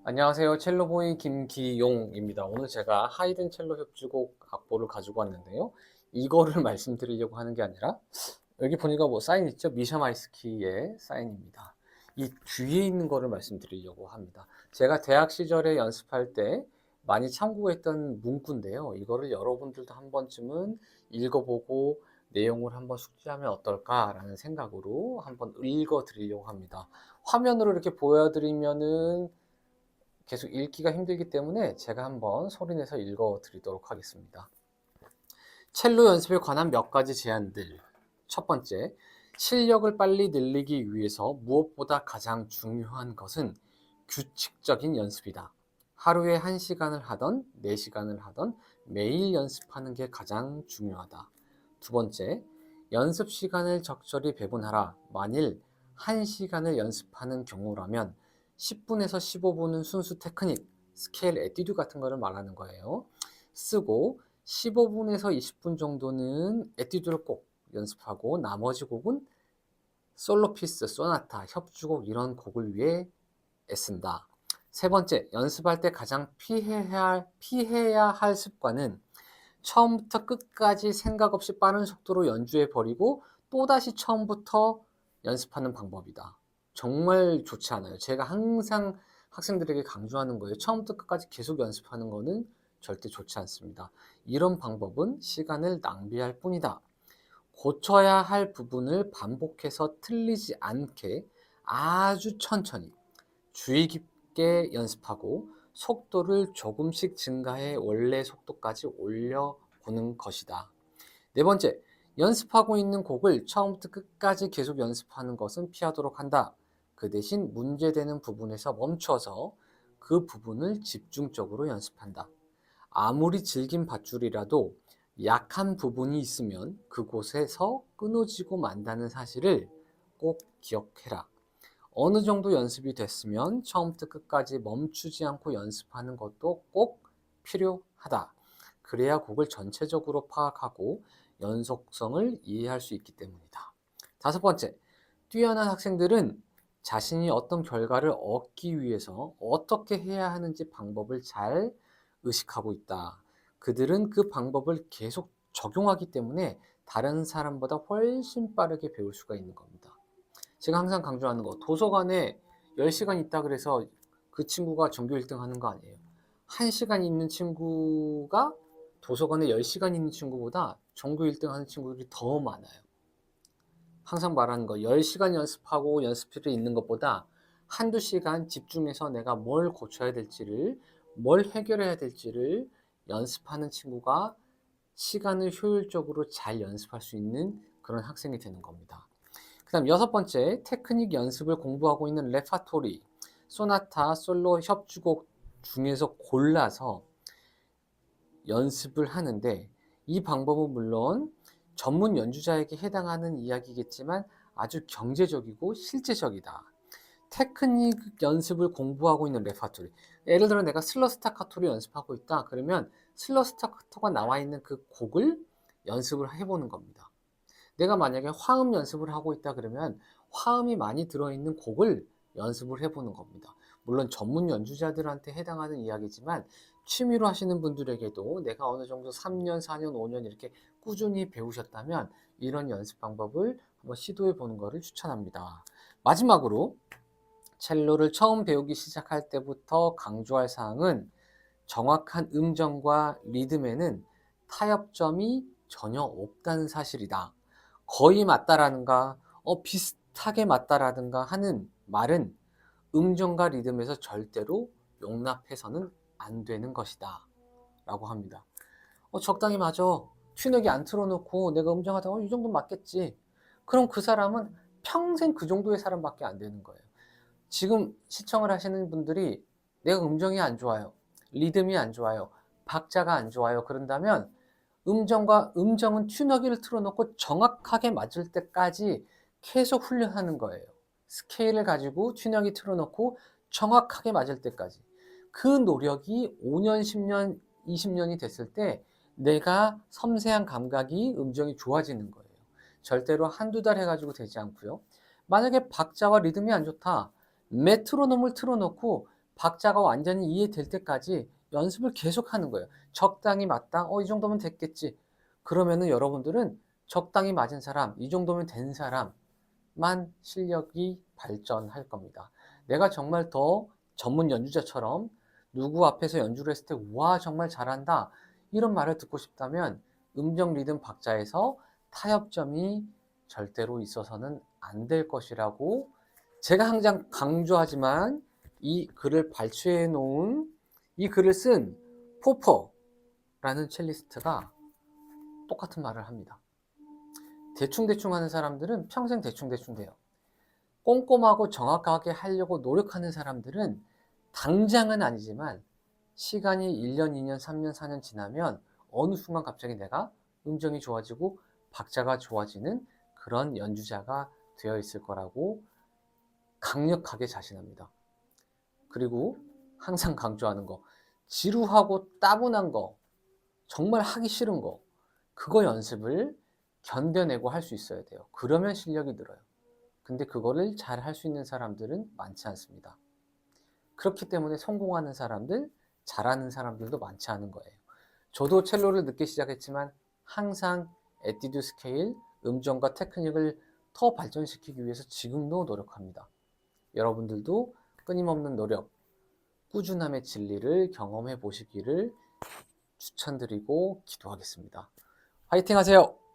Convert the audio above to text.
안녕하세요. 첼로보이 김기용입니다. 오늘 제가 하이든 첼로 협주곡 악보를 가지고 왔는데요. 이거를 말씀드리려고 하는 게 아니라 여기 보니까 뭐 사인 있죠? 미샤 마이스키의 사인입니다. 이 뒤에 있는 거를 말씀드리려고 합니다. 제가 대학 시절에 연습할 때 많이 참고했던 문구인데요. 이거를 여러분들도 한 번쯤은 읽어보고 내용을 한번 숙지하면 어떨까라는 생각으로 한번 읽어 드리려고 합니다. 화면으로 이렇게 보여드리면은 계속 읽기가 힘들기 때문에 제가 한번 소리내서 읽어 드리도록 하겠습니다. 첼로 연습에 관한 몇 가지 제안들. 첫 번째, 실력을 빨리 늘리기 위해서 무엇보다 가장 중요한 것은 규칙적인 연습이다. 하루에 1시간을 하던 4시간을 하던 매일 연습하는 게 가장 중요하다. 두 번째, 연습 시간을 적절히 배분하라. 만일 1시간을 연습하는 경우라면 10분에서 15분은 순수 테크닉, 스케일, 에뛰드 같은 거를 말하는 거예요. 쓰고 15분에서 20분 정도는 에뛰드를 꼭 연습하고 나머지 곡은 솔로 피스, 소나타, 협주곡 이런 곡을 위해 애쓴다. 세 번째, 연습할 때 가장 피해야 할 습관은 처음부터 끝까지 생각 없이 빠른 속도로 연주해 버리고 또다시 처음부터 연습하는 방법이다. 정말 좋지 않아요. 제가 항상 학생들에게 강조하는 거예요. 처음부터 끝까지 계속 연습하는 거는 절대 좋지 않습니다. 이런 방법은 시간을 낭비할 뿐이다. 고쳐야 할 부분을 반복해서 틀리지 않게 아주 천천히 주의 깊게 연습하고 속도를 조금씩 증가해 원래 속도까지 올려보는 것이다. 네 번째, 연습하고 있는 곡을 처음부터 끝까지 계속 연습하는 것은 피하도록 한다. 그 대신 문제되는 부분에서 멈춰서 그 부분을 집중적으로 연습한다. 아무리 질긴 밧줄이라도 약한 부분이 있으면 그곳에서 끊어지고 만다는 사실을 꼭 기억해라. 어느 정도 연습이 됐으면 처음부터 끝까지 멈추지 않고 연습하는 것도 꼭 필요하다. 그래야 곡을 전체적으로 파악하고 연속성을 이해할 수 있기 때문이다. 다섯 번째, 뛰어난 학생들은 자신이 어떤 결과를 얻기 위해서 어떻게 해야 하는지 방법을 잘 의식하고 있다. 그들은 그 방법을 계속 적용하기 때문에 다른 사람보다 훨씬 빠르게 배울 수가 있는 겁니다. 제가 항상 강조하는 거, 도서관에 10시간 있다 그래서 그 친구가 전교 1등 하는 거 아니에요. 1시간 있는 친구가 도서관에 10시간 있는 친구보다 전교 1등 하는 친구들이 더 많아요. 항상 말하는 거, 10시간 연습하고 연습실에 있는 것보다 한두 시간 집중해서 내가 뭘 고쳐야 될지를, 뭘 해결해야 될지를 연습하는 친구가 시간을 효율적으로 잘 연습할 수 있는 그런 학생이 되는 겁니다. 그 다음 여섯 번째, 테크닉 연습을 공부하고 있는 레파토리, 소나타, 솔로, 협주곡 중에서 골라서 연습을 하는데 이 방법은 물론 전문 연주자에게 해당하는 이야기겠지만 아주 경제적이고 실제적이다. 테크닉 연습을 공부하고 있는 레파토리. 예를 들어 내가 슬러 스타카토를 연습하고 있다. 그러면 슬러 스타카토가 나와 있는 그 곡을 연습을 해보는 겁니다. 내가 만약에 화음 연습을 하고 있다 그러면 화음이 많이 들어있는 곡을 연습을 해보는 겁니다. 물론 전문 연주자들한테 해당하는 이야기지만 취미로 하시는 분들에게도 내가 어느 정도 3년, 4년, 5년 이렇게 꾸준히 배우셨다면 이런 연습 방법을 한번 시도해 보는 것을 추천합니다. 마지막으로 첼로를 처음 배우기 시작할 때부터 강조할 사항은 정확한 음정과 리듬에는 타협점이 전혀 없다는 사실이다. 거의 맞다라든가 비슷하게 맞다라든가 하는 말은 음정과 리듬에서 절대로 용납해서는 안 되는 것이다 라고 합니다. 적당히 맞아. 튜너기 안 틀어놓고 내가 음정하다가 이 정도 맞겠지. 그럼 그 사람은 평생 그 정도의 사람밖에 안 되는 거예요. 지금 시청을 하시는 분들이 내가 음정이 안 좋아요. 리듬이 안 좋아요. 박자가 안 좋아요. 그런다면 음정은 튜너기를 틀어놓고 정확하게 맞을 때까지 계속 훈련하는 거예요. 스케일을 가지고 튜너기 틀어놓고 정확하게 맞을 때까지. 그 노력이 5년, 10년, 20년이 됐을 때 내가 섬세한 감각이 음정이 좋아지는 거예요. 절대로 한두 달 해가지고 되지 않고요. 만약에 박자와 리듬이 안 좋다. 메트로놈을 틀어놓고 박자가 완전히 이해될 때까지 연습을 계속 하는 거예요. 적당히 맞다. 이 정도면 됐겠지. 그러면은 여러분들은 적당히 맞은 사람, 이 정도면 된 사람만 실력이 발전할 겁니다. 내가 정말 더 전문 연주자처럼 누구 앞에서 연주를 했을 때 와 정말 잘한다 이런 말을 듣고 싶다면 음정 리듬 박자에서 타협점이 절대로 있어서는 안 될 것이라고 제가 항상 강조하지만 이 글을 발췌해 놓은 이 글을 쓴 포퍼라는 첼리스트가 똑같은 말을 합니다. 대충대충 하는 사람들은 평생 대충대충 돼요. 꼼꼼하고 정확하게 하려고 노력하는 사람들은 당장은 아니지만 시간이 1년, 2년, 3년, 4년 지나면 어느 순간 갑자기 내가 음정이 좋아지고 박자가 좋아지는 그런 연주자가 되어 있을 거라고 강력하게 자신합니다. 그리고 항상 강조하는 거, 지루하고 따분한 거, 정말 하기 싫은 거, 그거 연습을 견뎌내고 할 수 있어야 돼요. 그러면 실력이 늘어요. 근데 그거를 잘 할 수 있는 사람들은 많지 않습니다. 그렇기 때문에 성공하는 사람들, 잘하는 사람들도 많지 않은 거예요. 저도 첼로를 늦게 시작했지만 항상 에뛰드 스케일, 음정과 테크닉을 더 발전시키기 위해서 지금도 노력합니다. 여러분들도 끊임없는 노력, 꾸준함의 진리를 경험해 보시기를 추천드리고 기도하겠습니다. 화이팅 하세요!